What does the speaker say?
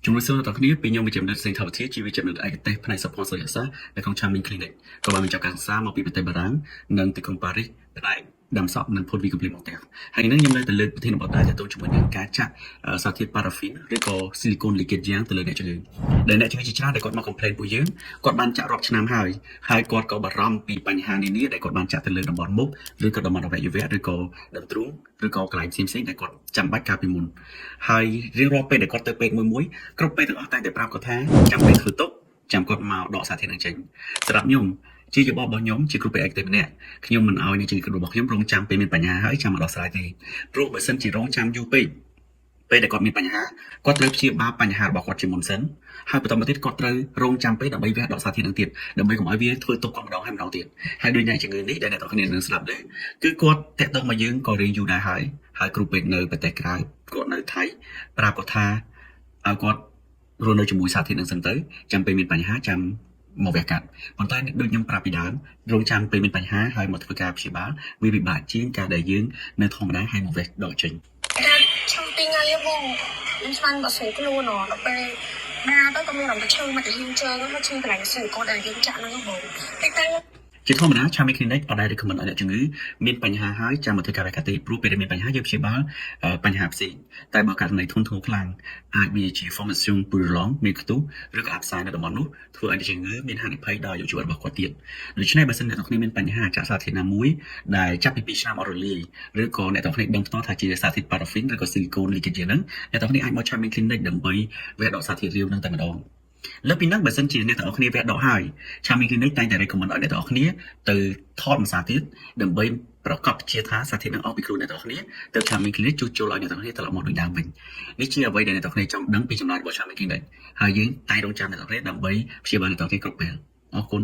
ជំនួសទៅដល់គ្នាពីខ្ញុំវិជ្ជាបណ្ឌិតសេងថាវិទ្យាជាវិជ្ជាបណ្ឌិតឯកទេសផ្នែក support សុខសាស្ត្រនៅក្នុង Charming Clinic ក៏បានបញ្ចប់ការសិក្សាមកពីប្រទេសបារាំងនិងទីក្រុងប៉ារីសផ្នែកដាំសក់និងផូតវីកំភ្លីមកផ្ទះហើយនឹងខ្ញុំនៅតែលើកប្រធានបទដែរទាក់ទងជាមួយនឹងការចាក់សារធាតុ paraffin ឬក៏ silicone liquid យ៉ាងទៅលើអ្នកជំងឺដែលអ្នកជំងឺជាច្រើនដែលគាត់មក complain ពួកយើងគាត់បានចាក់រាប់ឆ្នាំហើយគាត់ក៏បារម្ភពីបញ្ហានានាដែលគាត់បានចាក់ទៅលើតំបន់មុខឬក៏តំបន់អវយវៈឬក៏ដង្ទ្រូងឬក៏កន្លែងផ្សេងៗដែលគាត់ចាំបាច់កាលពីមុនហើយរៀងរាល់ពេលដែលគាត់ទៅពេទ្យមួយគ្រប់ពេទ្យទាំងអស់តែងតែប្រាប់គាត់ថាចាំពេទ្យធ្វើទុកចាំគាត់មកដកសារធាតុនឹងចេញសម្រាប់ខ្ញុំជាយោបល់របស់ខ្ញុំជាគ្រូពេទ្យឯកទេសម្នាក់ខ្ញុំមិនអោយអ្នកជំងឺរបស់ខ្ញុំរងចាំពេលមានបញ្ហាហើយចាំមកដោះស្រាយទេព្រោះបើសិនជារងចាំយូរពេកពេលដែលគាត់មានបញ្ហាគាត់ត្រូវព្យាបាលបញ្ហារបស់គាត់ជាមុនសិនហើយបន្តមកទៀតគាត់ត្រូវរងចាំពេលដើម្បីវះដកសារធាតុនឹងទៀតដើម្បីកុំឲ្យវាធ្វើទុកគាត់ម្ដងហើយម្ដងទៀតហើយដូចអ្នកជំងឺនេះដែលអ្នកទាំងគ្នានឹងស្ដាប់ដែរគឺគាត់តាក់ទងមកយើងក៏រៀងយូរដែរហើយគ្រូពេទ្យនៅប្រទេសក្រៅគាត់នៅថៃប្រាប់គាត់ថាឲ្យគាត់រស់នៅជាមួយសារធាតុនឹងសិនទៅចាំពេលមានបញ្ហាចាំមកវះកាត់ប៉ុន្តែដូចខ្ញុំប្រាប់ពីដើមរងចាំពេលមានបញ្ហាហើយមកធ្វើការព្យាបាលវាពិបាកជាងការដែលយើងនៅធម្មតាហើយមកវះដកចេញឆាំពីថ្ងៃបងខ្ញុំស្មានបើស្រួលខ្លួនដល់ពេលណាទៅក៏មានរំពេចឈើមកទៅហ៊ានជើងហើយឈើកន្លែងស្រួលគាត់ដែលយើងចាក់ហ្នឹងបងតែជាធម្មតា Charming Clinic អត់ដែល recommend ឲ្យអ្នកជំងឺមានបញ្ហាហើយចាំមកធ្វើការវះកាត់ទេព្រោះពេលដែលមានបញ្ហាយើងព្យាបាលបញ្ហាផ្សេងតែបើករណីធ្ងន់ធ្ងរខ្លាំងអាចមានជា formation purulent មានខ្ទុះឬក៏អាប់សាយនៅតំបន់នោះធ្វើឲ្យអ្នកជំងឺមានហានិភ័យដល់អាយុជីវិតរបស់គាត់ទៀតដូច្នេះបើសិនអ្នកទាំងគ្នាមានបញ្ហាចាក់សារធាតុណាមួយដែលចាប់ពី2ឆ្នាំអត់រលាយឬក៏អ្នកទាំងគ្នាដឹងផ្ទាល់ថាជាសារធាតុ paraffin ឬក៏ silicone liquid ហ្នឹងអ្នកទាំងគ្នាអាចមក Charming Clinic ដើម្បីវះដកសារធាតុរាវហ្នឹងតែម្ដងលើពីហ្នឹងបើសិនជាអ្នកទាំងអស់គ្នាវះដកហើយ Charming Clinic តែងតែ recommend ឲ្យអ្នកទាំងអស់គ្នាទៅថតម្សាទៀតដើម្បីប្រកបជាថាសារធាតុនឹងអស់ពីខ្លួនអ្នកទាំងអស់គ្នាទៅ Charming Clinic ជួសជុលឲ្យអ្នកទាំងអស់គ្នាត្រឡប់មកដូចដើមវិញនេះជាអ្វីដែលអ្នកទាំងអស់គ្នាចង់ដឹងពីចម្លើយរបស់ Charming Clinic ហើយយើងតែងរងចាំអ្នកទាំងអស់គ្នាដើម្បីព្យាបាលអ្នកទាំងអស់គ្នាគ្រប់ពេលអរគុណ